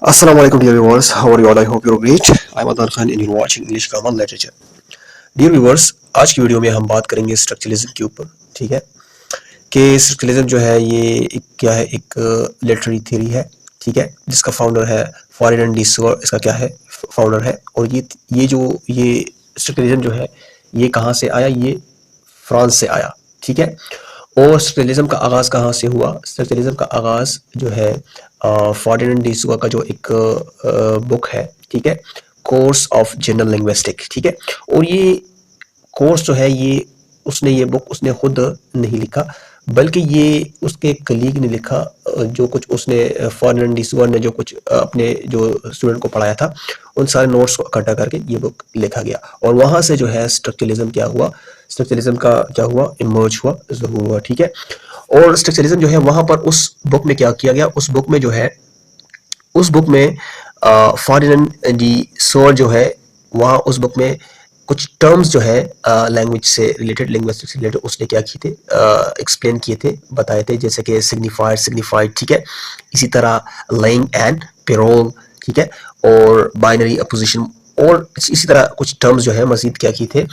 Assalamualaikum dear viewers, how are you all? I hope you're great. I'm Adnan Khan and you're watching English Grammar Literature. Dear viewers, आज की video में हम बात करेंगे structuralism के ऊपर। ठीक है कि स्ट्रक्चरलिज्म जो है ये क्या है, एक लिटरेरी थ्योरी है। ठीक है, जिसका फाउंडर है फर्डिनेंड डी सूअर, इसका क्या है फाउंडर है। और ये स्ट्रक्चरलिज्म जो है ये कहाँ से आया, ये फ्रांस से आया। ठीक है, और स्ट्रक्चरलिज्म का आगाज़ कहाँ से हुआ? स्ट्रक्चरलिज्म का आगाज़ जो है फर्डिनेंड डी सूअर का जो एक बुक है, ठीक है, कोर्स ऑफ जनरल लिंग्विस्टिक। ठीक है, और ये कोर्स जो है ये बुक उसने खुद नहीं लिखा, बल्कि ये उसके कलीग ने लिखा। जो कुछ उसने फर्डिनेंड डी सूअर ने जो कुछ अपने जो स्टूडेंट को पढ़ाया था, उन सारे नोट्स को इकट्ठा करके ये बुक लिखा गया। और वहाँ से जो है स्ट्रक्चरलिज्म क्या हुआ, स्ट्रक्चरलिज्म का क्या हुआ, इमर्ज हुआ, ज़हूर हुआ। ठीक है, और स्ट्रक्चरलिज्म जो है वहाँ पर उस बुक में क्या किया गया, उस बुक में जो है उस बुक में फर्डिनेंड डी सूअर जो है वहाँ उस बुक में कुछ टर्म्स जो है लैंग्वेज से रिलेटेड, लिंग्विस्टिक्स से रिलेटेड उसने क्या किए थे, एक्सप्लेन किए थे, बताए थे, जैसे कि सिग्निफाइड। ठीक है, इसी तरह लेइंग एंड पेरोल। ठीक है, और बाइनरी अपोजिशन, और इसी तरह कुछ टर्म्स जो है मजीद क्या किए थे,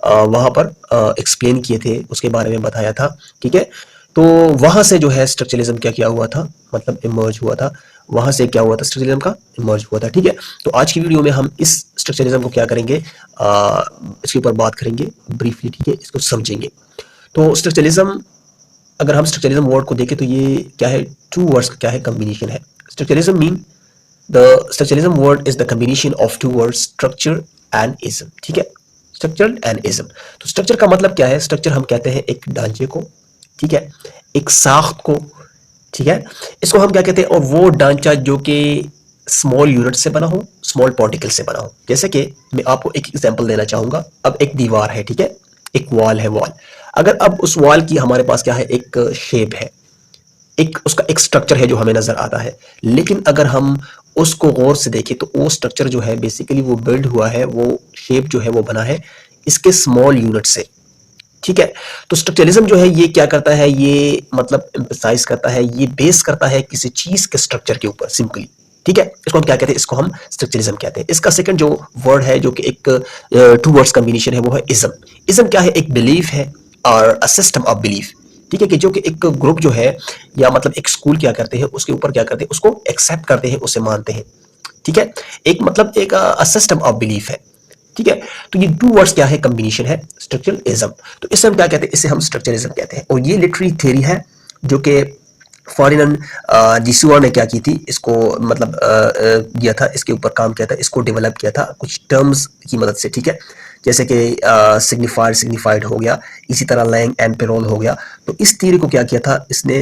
वहाँ पर एक्सप्लेन किए थे, उसके बारे में बताया था। ठीक है, तो वहाँ से जो है स्ट्रक्चरलिज्म क्या हुआ था, मतलब इमर्ज हुआ था। वहाँ से क्या हुआ था, स्ट्रक्चरलिज्म का इमर्ज हुआ था। ठीक है, तो आज की वीडियो में हम इस स्ट्रक्चरलिज्म को क्या करेंगे, इसके ऊपर बात करेंगे ब्रीफली। ठीक है, इसको समझेंगे। तो स्ट्रक्चरलिज्म, अगर हम स्ट्रक्चरलिज्म वर्ड को देखें तो ये क्या है, टू वर्ड्स का क्या है, कम्बिनेशन है। Structuralism mean the structuralism word is the combination of two words, structure and ism. ठीक है, स्ट्रक्चर एंड इज्म। तो स्ट्रक्चर का मतलब क्या है? स्ट्रक्चर हम कहते हैं एक ढांचे को, ठीक है, एक साख्त को। ठीक है, इसको हम क्या कहते हैं, और वो ढांचा जो कि स्मॉल यूनिट से बना हो, स्मॉल पार्टिकल से बना हो। जैसे कि मैं आपको एक एग्जांपल देना चाहूंगा। अब एक दीवार है, ठीक है, एक वॉल है, वॉल। अगर अब उस वॉल की हमारे पास क्या है, एक शेप है, एक उसका एक स्ट्रक्चर है जो हमें नजर आता है। लेकिन अगर हम उसको गौर से देखें तो वो स्ट्रक्चर जो है बेसिकली वो बिल्ड हुआ है, वो शेप जो है वो बना है इसके स्मॉल यूनिट से। ठीक है, तो स्ट्रक्चरलिज्म जो है ये क्या करता है, ये मतलब एम्फसाइज करता है, ये बेस करता है किसी चीज के स्ट्रक्चर के ऊपर सिंपली। ठीक है, इसको हम क्या कहते हैं, इसको हम स्ट्रक्चरलिज्म कहते हैं। इसका सेकंड जो वर्ड है, जो कि एक टू वर्ड्स कॉम्बिनेशन है, वो है इज्म। इज्म क्या है, एक बिलीफ है और अ सिस्टम ऑफ बिलीफ। ठीक है, कि जो कि एक ग्रुप जो है या मतलब एक स्कूल क्या करते हैं, उसके ऊपर क्या करते हैं, उसको एक्सेप्ट करते हैं, उसे मानते हैं। ठीक है, एक मतलब एक सिस्टम ऑफ बिलीफ है। ठीक है, तो ये टू वर्ड्स क्या है, कॉम्बिनेशन है, स्ट्रक्चरलिज्म। तो इसे हम क्या कहते हैं, इसे हम स्ट्रक्चरलिज्म कहते हैं। और ये लिटरेरी थ्योरी है जो कि फर्डिनेंड डी सूअर ने क्या की थी, इसको मतलब दिया था, इसके ऊपर काम किया था, इसको डेवलप किया था कुछ टर्म्स की मदद से। ठीक है, जैसे कि सिग्निफाइड हो गया, इसी तरह लैंग एंड पेरोल हो गया। तो इस थ्योरी को क्या किया था, इसने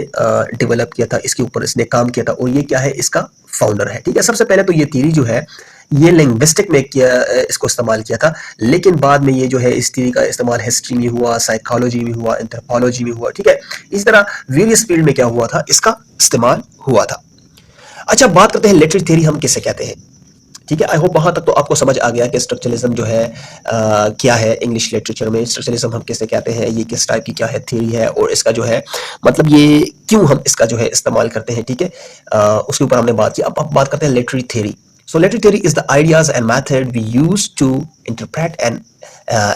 डेवलप किया था, इसके ऊपर इसने काम किया था, और ये क्या है, इसका फाउंडर है। ठीक है, सबसे पहले तो ये थ्योरी जो है ये लिंग्विस्टिक में किया, इसको इस्तेमाल किया था। लेकिन बाद में ये जो है इस थ्योरी का इस्तेमाल हिस्ट्री में हुआ, साइकोलॉजी में हुआ, एंथ्रोपोलॉजी में हुआ। ठीक है, इसी तरह वेरियस फील्ड में क्या हुआ था, इसका इस्तेमाल हुआ था। अच्छा, बात करते हैं लिटरेरी थ्योरी हम किसे कहते हैं। ठीक है, आई होप वहां तक तो आपको समझ आ गया कि स्ट्रक्चरलिज्म जो है क्या है। इंग्लिश लिटरेचर में स्ट्रक्चरलिज्म हम किसे कहते हैं, ये किस टाइप की क्या है थ्योरी है, और इसका जो है मतलब ये क्यों हम इसका जो है इस्तेमाल करते हैं। ठीक है, उसके ऊपर हमने बात की। अब बात करते हैं literary theory. So literary theory is the ideas and method we use to interpret and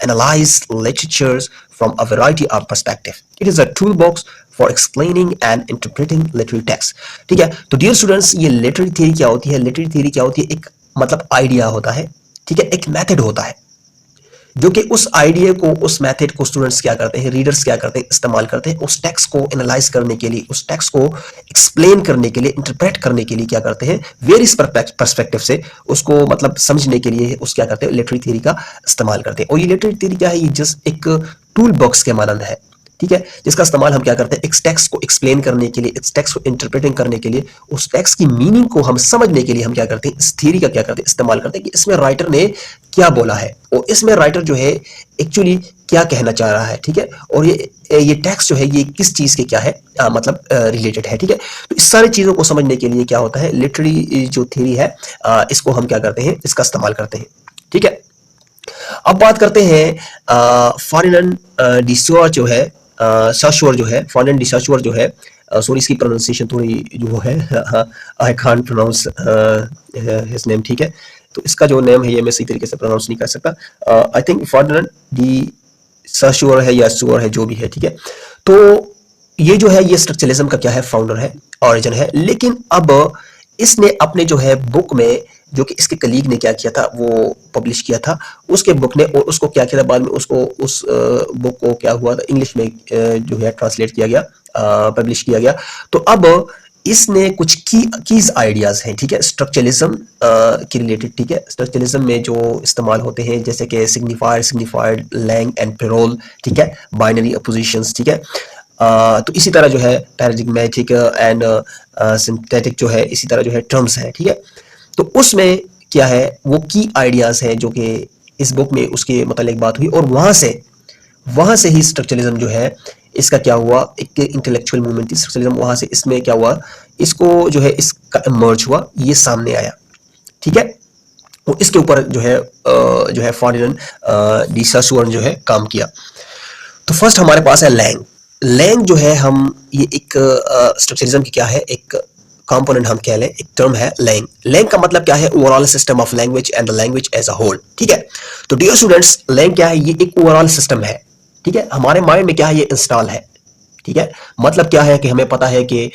analyze literatures from a variety of perspective. It is a toolbox for explaining and interpreting literary text. ठीक है, तो dear students, ये literary theory क्या होती है? Literary theory क्या होती है? एक मतलब आइडिया होता है, ठीक है, एक मेथड होता है, जो कि उस आइडिया को, उस मेथड को स्टूडेंट्स क्या करते हैं, रीडर्स क्या करते हैं, इस्तेमाल करते हैं उस टेक्स्ट को एनालाइज करने के लिए, उस टेक्स्ट को एक्सप्लेन करने के लिए, इंटरप्रेट करने के लिए क्या करते हैं, वेरियस पर्सपेक्टिव से उसको मतलब समझने के लिए उस क्या करते हैं, लिटरेरी थ्योरी का इस्तेमाल करते हैं। और ये लिटरेरी थ्योरी क्या है, ये जस्ट एक टूल बॉक्स के मानंद है। ठीक है, जिसका इस्तेमाल हम क्या करते हैं, इस टेक्स्ट को एक्सप्लेन करने के लिए, इस टेक्स्ट को इंटरप्रेटिंग करने के लिए, उस टेक्स्ट की मीनिंग को हम समझने के लिए हम क्या करते हैं, इस थ्योरी का क्या करते हैं, इस्तेमाल करते हैं कि इसमें राइटर ने क्या बोला है, और इसमें राइटर जो है एक्चुअली क्या कहना चाह रहा है। ठीक है, और ये टेक्स्ट जो है ये किस चीज के क्या है, मतलब रिलेटेड है। ठीक है, तो इस सारी चीजों को समझने के लिए क्या होता है, लिटरेरी जो थ्योरी है इसको हम क्या करते हैं, इसका इस्तेमाल करते हैं। ठीक है, अब बात करते हैं फर्डिनेंड डी सूअर जो है साशुअर जो है, फर्डिनेंड डी साशुअर जो है, सॉरी इसकी प्रोनाउंसिएशन थोड़ी जो है, I can't pronounce his name, ठीक है। तो इसका जो नेम है ये मैं सही तरीके से प्रोनाउंस नहीं कर सकता। आई थिंक फर्डिनेंड डी साशुअर है या सुअर है, जो भी है, ठीक है। तो ये जो है ये स्ट्रक्चरलिज्म का क्या है, फाउंडर है, ओरिजिन है। लेकिन अब इसने अपने जो है बुक में, जो कि इसके कलीग ने क्या किया था, वो पब्लिश किया था उसके बुक ने, और उसको क्या किया था बाद में, उसको उस बुक को क्या हुआ था, इंग्लिश में जो है ट्रांसलेट किया गया, पब्लिश किया गया। तो अब इसने कुछ कीज आइडियाज हैं, ठीक है, स्ट्रक्चरलिज्म के रिलेटेड, ठीक है। स्ट्रक्चरलिज्म में जो इस्तेमाल होते हैं जैसे कि signifier, signified, langue and parole, ठीक है, बाइनरी अपोजिशंस, ठीक है। तो इसी तरह जो है पैराडिग्मेटिक एंड सिंथेटिक जो है, इसी तरह जो है टर्म्स है, ठीक है। तो उसमें क्या है, वो की आइडियाज हैं जो कि इस बुक में उसके मतलब बात हुई, और वहां से ही स्ट्रक्चरलिज्म जो है इसका क्या हुआ, एक इंटेलेक्चुअल मूवमेंट थी स्ट्रक्चरलिज्म, वहां से इसमें क्या हुआ, इसको जो है इसका इमर्ज हुआ, ये सामने आया, ठीक है। तो इसके ऊपर जो है फर्डिनेंड डी साशुअर जो है काम किया। तो फर्स्ट हमारे पास है लैंग। लैंग जो है हम ये एक स्ट्रक्चरलिज्म की क्या है, एक कंपोनेंट हम कह लें, एक टर्म है लैंग। लैंग का मतलब क्या है, overall system of language and the language as a whole, ठीक है। तो डियर स्टूडेंट्स, लैंग क्या है, ये एक ओवरऑल सिस्टम है, ठीक है। हमारे माइंड में क्या है, ये इंस्टॉल है, ठीक है। मतलब क्या है कि हमें पता है कि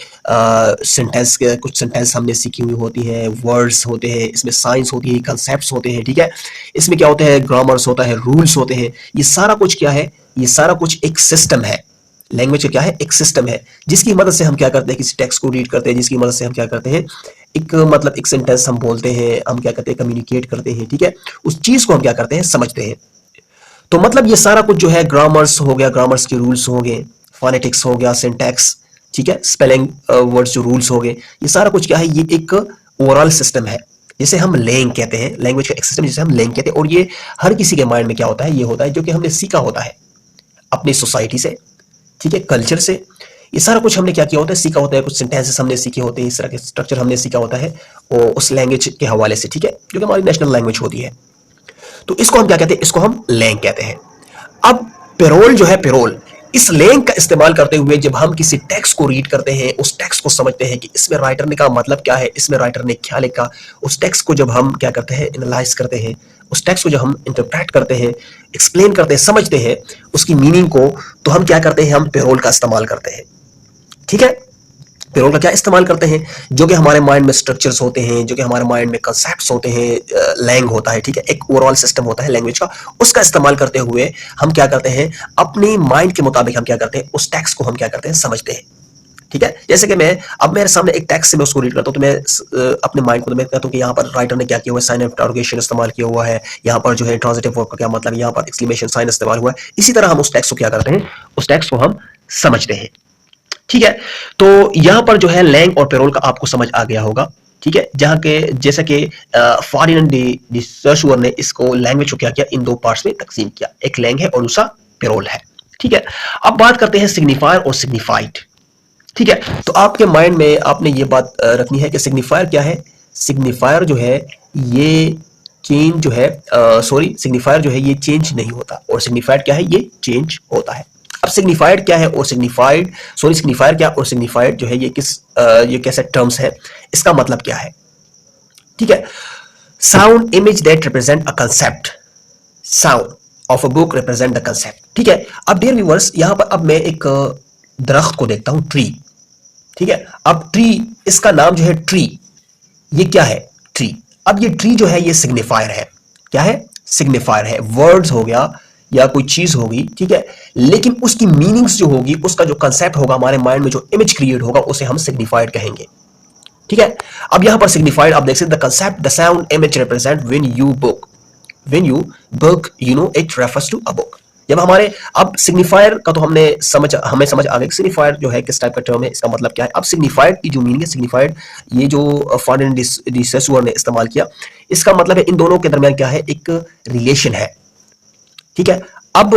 सेंटेंस के कुछ सेंटेंस हमने सीखी हुई होती है, वर्ड्स होते हैं, इसमें साइंस होती है, कंसेप्ट्स होते हैं, ठीक है। इसमें क्या होता है, ग्रामर्स होता है, रूल्स होते हैं, ये सारा कुछ क्या है, ये सारा कुछ एक सिस्टम है। लैंग्वेज का क्या है, एक सिस्टम है, जिसकी मदद से हम क्या करते हैं, किसी टेक्स्ट को रीड करते हैं, जिसकी मदद से हम क्या करते हैं, एक मतलब एक सेंटेंस हम बोलते हैं, हम क्या करते हैं, कम्युनिकेट करते हैं, ठीक है। उस चीज को हम क्या करते हैं, समझते हैं। तो मतलब ये सारा कुछ जो है, ग्रामर्स हो गया, ग्रामर्स के रूल्स हो गए, फोनेटिक्स हो गया, सिंटैक्स, ठीक है, स्पेलिंग वर्ड्स जो रूल्स हो गए, ये सारा कुछ क्या है, ये एक ओवरऑल सिस्टम है, जिसे हम लैंग कहते हैं, लैंग्वेज का एक सिस्टम जिसे हम लैंग कहते हैं। और ये हर किसी के माइंड में क्या होता है, ये होता है जो कि हमने सीखा होता है अपनी सोसाइटी से, ठीक है, कल्चर से। ये सारा कुछ हमने क्या किया होता है, सीखा होता है, कुछ सेंटेंसेस हमने सीखे होते हैं, इस तरह के स्ट्रक्चर हमने सीखा होता है और उस लैंग्वेज के हवाले से, ठीक है, जो कि हमारी नेशनल लैंग्वेज होती है। तो इसको हम क्या कहते हैं, इसको हम लैंग कहते हैं। अब पेरोल जो है, पेरोल, इस लैंग का इस्तेमाल करते हुए जब हम किसी टेक्स्ट को रीड करते हैं, उस टेक्स्ट को समझते हैं कि इसमें राइटर ने का मतलब क्या है, इसमें राइटर ने क्या लिखा, उस टेक्स्ट को जब हम क्या करते हैं, एनालाइज करते हैं, उस टेक्स्ट को जब हम इंटरप्रेट करते हैं, एक्सप्लेन करते हैं, समझते हैं उसकी मीनिंग को, तो हम क्या करते हैं, हम पेरोल का इस्तेमाल करते हैं, ठीक है। पेरोल का क्या इस्तेमाल करते हैं, जो कि हमारे माइंड में स्ट्रक्चर्स होते हैं, जो कि हमारे माइंड में कंसेप्ट्स होते हैं, लैंग होता है, ठीक है, एक ओवरऑल सिस्टम होता है लैंग्वेज का, उसका इस्तेमाल करते हुए हम क्या करते हैं, अपनी माइंड के मुताबिक हम क्या करते हैं, उस टेक्स्ट को हम क्या करते हैं, समझते हैं, ठीक है। जैसे कि मैं अब मेरे सामने एक टेक्स्ट से मैं उसको रीड करता हूं, तो मैं अपने माइंड को तो मैं कहता हूं कि यहाँ पर राइटर ने क्या किया हुआ है, साइन ऑफ इंटरोगेशन इस्तेमाल किया हुआ है, यहाँ पर जो है ट्रांजिटिव वर्ब का क्या मतलब है, यहाँ पर एक्सक्लेमेशन साइन इस्तेमाल हुआ है। इसी तरह हम उस टेक्स्ट को क्या करते हैं, उस टेक्स्ट को हम समझते हैं, ठीक है। तो यहां पर जो है लैंग और पेरोल का आपको समझ आ गया होगा, ठीक है। जहां के जैसे कि फर्डिनेंड डी साशुअर ने इसको लैंग्वेज को क्या किया, इन दो पार्ट्स में तकसीम किया, एक लैंग है और दूसरा पेरोल है, ठीक है। अब बात करते हैं सिग्निफायर और सिग्निफाइड, ठीक है। तो आपके माइंड में आपने ये बात रखनी है कि सिग्निफायर क्या है। सिग्निफायर जो है ये चेंज जो है, सॉरी, सिग्निफायर जो है ये चेंज नहीं होता, और सिग्निफाइड क्या है, ये चेंज होता है। अब सिग्निफाइड क्या है और सिग्निफाइड, सॉरी, सिग्निफायर क्या और सिग्निफाइड जो है ये ये कैसे टर्म्स है, इसका मतलब क्या है, ठीक है। Sound image that represent a concept, sound of a book represent the concept, ठीक है। अब डियर व्यूअर्स, यहां पर अब मैं एक दरख्त को देखता हूं, ट्री, ठीक है। अब ट्री, इसका नाम जो है ट्री, ये क्या है, ट्री। अब ये ट्री जो है ये सिग्निफायर है, क्या है, सिग्निफायर है, वर्ड्स हो गया या कोई चीज होगी, ठीक है, लेकिन उसकी मीनिंग्स जो होगी, उसका जो कंसेप्ट होगा, हमारे माइंड में जो इमेज क्रिएट होगा, उसे हम सिग्निफाइड कहेंगे, ठीक है। अब यहां पर सिग्निफाइड आप देख सकते हैं, the concept, the sound, image represent when you book, when you book, you know it refers to a book. जब हमारे, अब सिग्निफायर का तो हमें समझ आ गया, सिग्निफायर जो है किस टाइप का टर्म है, इसका मतलब क्या है। अब सिग्निफाइड की जो मीनिंग है, सिग्निफाइड ये जो फर्डिनेंड डी साशुअर ने इस्तेमाल किया, इसका मतलब है इन दोनों के दरमियान क्या है, एक रिलेशन है, ठीक है। अब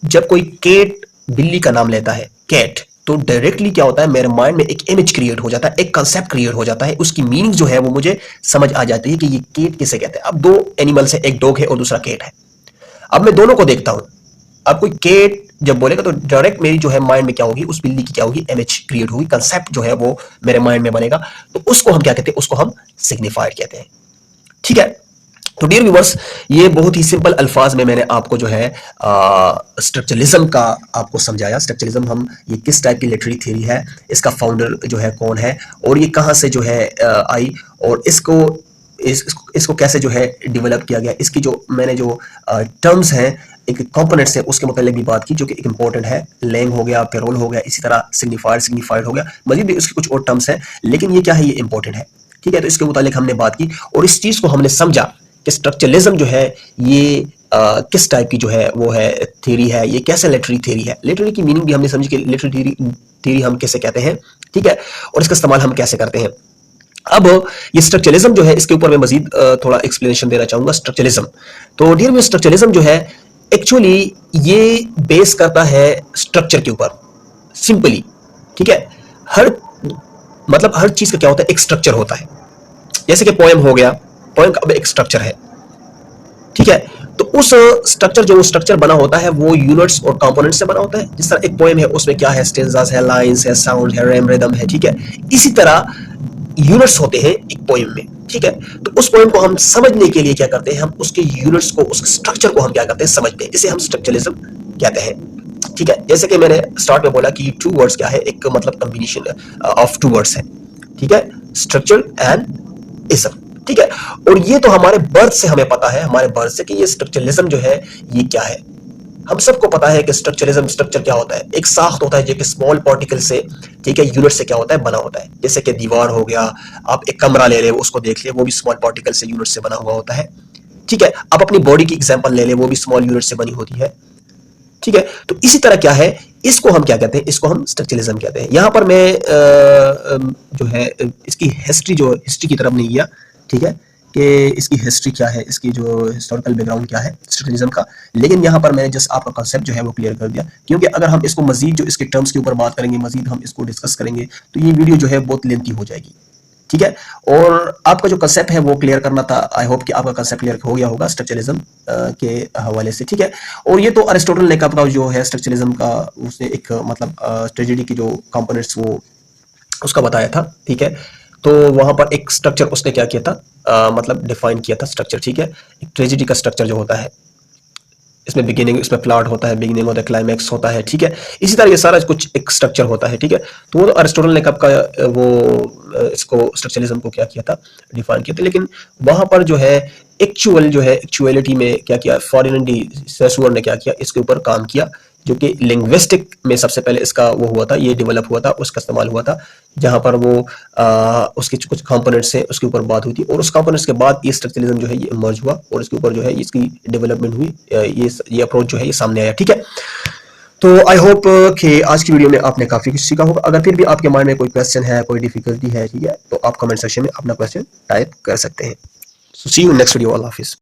जब कोई केट बिल्ली का नाम लेता है, कैट, तो डायरेक्टली क्या होता है, मेरे माइंड में एक इमेज क्रिएट हो जाता है, एक कंसेप्ट क्रिएट हो जाता है, उसकी मीनिंग जो है वो मुझे समझ आ जाती है कि ये केट किसे कहते हैं। अब दो एनिमल्स है, एक डॉग है और दूसरा केट है। अब मैं दोनों को देखता हूं, अब कोई केट जब बोलेगा तो डायरेक्ट मेरी जो है माइंड में क्या होगी, उस बिल्ली की क्या होगी, इमेज क्रिएट होगी, कंसेप्ट जो है वो मेरे माइंड में बनेगा। तो उसको हम क्या कहते हैं, उसको हम सिग्निफाइड कहते हैं। ठीक है, तो डियर व्यूअर्स, ये बहुत ही सिंपल अल्फाज में मैंने आपको जो है स्ट्रक्चरलिज्म का आपको समझाया। स्ट्रक्चरलिज्म हम ये किस टाइप की लिटरेरी थ्योरी है, इसका फाउंडर जो है कौन है, और ये कहाँ से जो है आई, और इसको कैसे जो है डेवलप किया गया। इसकी जो मैंने जो टर्म्स हैं, एक कंपोनेंट्स है, उसके मतलब भी बात की जो कि एक इंपॉर्टेंट है। लैंग हो गया, पेरोल हो गया, इसी तरह सिग्निफाइड हो गया, मजीद भी उसके कुछ और टर्म्स हैं, लेकिन ये क्या है, ये इंपॉर्टेंट है। ठीक है, तो इसके मुतालिक हमने बात की और इस चीज को हमने समझा कि स्ट्रक्चरलिज्म जो है ये किस टाइप की जो है वो है थ्योरी है, ये कैसे लिटरेरी थ्योरी है। लिटरेरी की मीनिंग भी हमने समझी कि लिटरेरी थ्योरी हम कैसे कहते हैं, ठीक है, और इसका इस्तेमाल हम कैसे करते हैं। अब ये स्ट्रक्चरलिज्म जो है, इसके ऊपर मैं मजीद थोड़ा एक्सप्लेनेशन देना चाहूंगा। स्ट्रक्चरलिज्म, तो डियर में स्ट्रक्चरलिज्म जो है एक्चुअली ये बेस करता है स्ट्रक्चर के ऊपर, सिंपली। ठीक है, हर चीज का क्या होता है, एक स्ट्रक्चर होता है। जैसे कि पोएम हो गया, पोएम का अब एक स्ट्रक्चर है। ठीक है, तो उस स्ट्रक्चर बना होता है वो यूनिट्स और कंपोनेंट्स से बना होता है। जिस तरह एक पोएम है, उसमें क्या है, स्टेंजास है, लाइंस है, साउंड है, रैम रिदम है। ठीक है, इसी तरह यूनिट्स होते हैं एक पोएम में। ठीक है, तो उस पोएम को हम समझने के लिए क्या करते हैं, हम उसके यूनिट्स को, उसके स्ट्रक्चर को हम क्या करते हैं, समझते हैं। इसे हम स्ट्रक्चरलिज्म कहते हैं। ठीक है, जैसे कि मैंने स्टार्ट में बोला कि टू वर्ड्स क्या है, एक मतलब कॉम्बिनेशन ऑफ टू वर्ड्स है। ठीक है, स्ट्रक्चर एंड इज्म। ठीक है, और ये तो हमारे बर्थ से हमें पता है, हमारे बर्थ से, कि ये स्ट्रक्चरलिज्म जो है ये क्या है। हम सबको पता है कि स्ट्रक्चर क्या होता है, एक साख्त होता है जो कि स्मॉल पार्टिकल से, ठीक है, यूनिट से क्या होता है, बना होता है। जैसे कि दीवार हो गया, आप एक कमरा ले ले, उसको देख ले, वो भी स्मॉल पार्टिकल से, यूनिट से बना हुआ होता है। ठीक है, आप अपनी बॉडी की एग्जांपल ले ले, वो भी स्मॉल यूनिट से बनी होती है। ठीक है, तो इसी तरह क्या है, इसको हम क्या कहते हैं, इसको हम स्ट्रक्चरलिज्म कहते हैं। यहां पर मैं जो है इसकी हिस्ट्री की तरफ नहीं गया। ठीक है, कि इसकी हिस्ट्री क्या है, इसकी जो हिस्टोरिकल बैकग्राउंड क्या है स्ट्रक्चरलिज्म का, लेकिन यहाँ पर मैंने जस्ट आपका कॉन्सेप्ट जो है वो क्लियर कर दिया। क्योंकि अगर हम इसको मजीद जो इसके टर्म्स के ऊपर बात करेंगे, मजीद हम इसको डिस्कस करेंगे, तो ये वीडियो जो है बहुत लेंथी हो जाएगी। ठीक है, और आपका जो कंसेप्ट है वो क्लियर करना था। आई होप कि आपका कंसेप्ट क्लियर हो गया होगा स्ट्रक्चरलिज्म के हवाले से। ठीक है, और ये तो अरिस्टोटल ने कहा जो है स्ट्रक्चरलिज्म का, उसने एक मतलब ट्रेजेडी की जो कंपोनेंट्स वो उसका बताया था। ठीक है, तो वहां पर एक स्ट्रक्चर उसने क्या किया था, मतलब डिफाइन किया था स्ट्रक्चर। ठीक है, एक ट्रेजेडी का स्ट्रक्चर जो होता है, इसमें बिगिनिंग, इसमें प्लॉट होता है, बिगिनिंग होता है, क्लाइमैक्स होता है। ठीक है, इसी तरह ये सारा कुछ एक स्ट्रक्चर होता है। ठीक है, तो वो अरिस्टोटल ने कब का वो इसको स्ट्रक्चरलिज्म को क्या किया था, डिफाइन किया था। लेकिन वहां पर जो है एक्चुअलिटी में क्या किया, फर्डिनेंड डी सोसूर ने क्या किया, इसके ऊपर काम किया, जो कि लिंग्विस्टिक में सबसे पहले इसका वो हुआ था, ये डेवलप हुआ था, उसका इस्तेमाल हुआ था, जहां पर वो उसके कुछ कंपोनेंट्स हैं, उसके ऊपर बात हुई थी, और उस कंपोनेंट्स के बाद ये स्ट्रक्चरलिज्म जो है ये इमर्ज हुआ, और इसके ऊपर जो है इसकी डेवलपमेंट हुई, ये अप्रोच जो है ये सामने आया। ठीक है, तो आई होप कि आज की वीडियो में आपने काफी कुछ सीखा होगा। अगर फिर भी आपके माइंड में कोई क्वेश्चन है, कोई डिफिकल्टी है, ठीक है, तो आप कमेंट सेक्शन में अपना क्वेश्चन टाइप कर सकते हैं। So see you next video. अल्लाह हाफिज।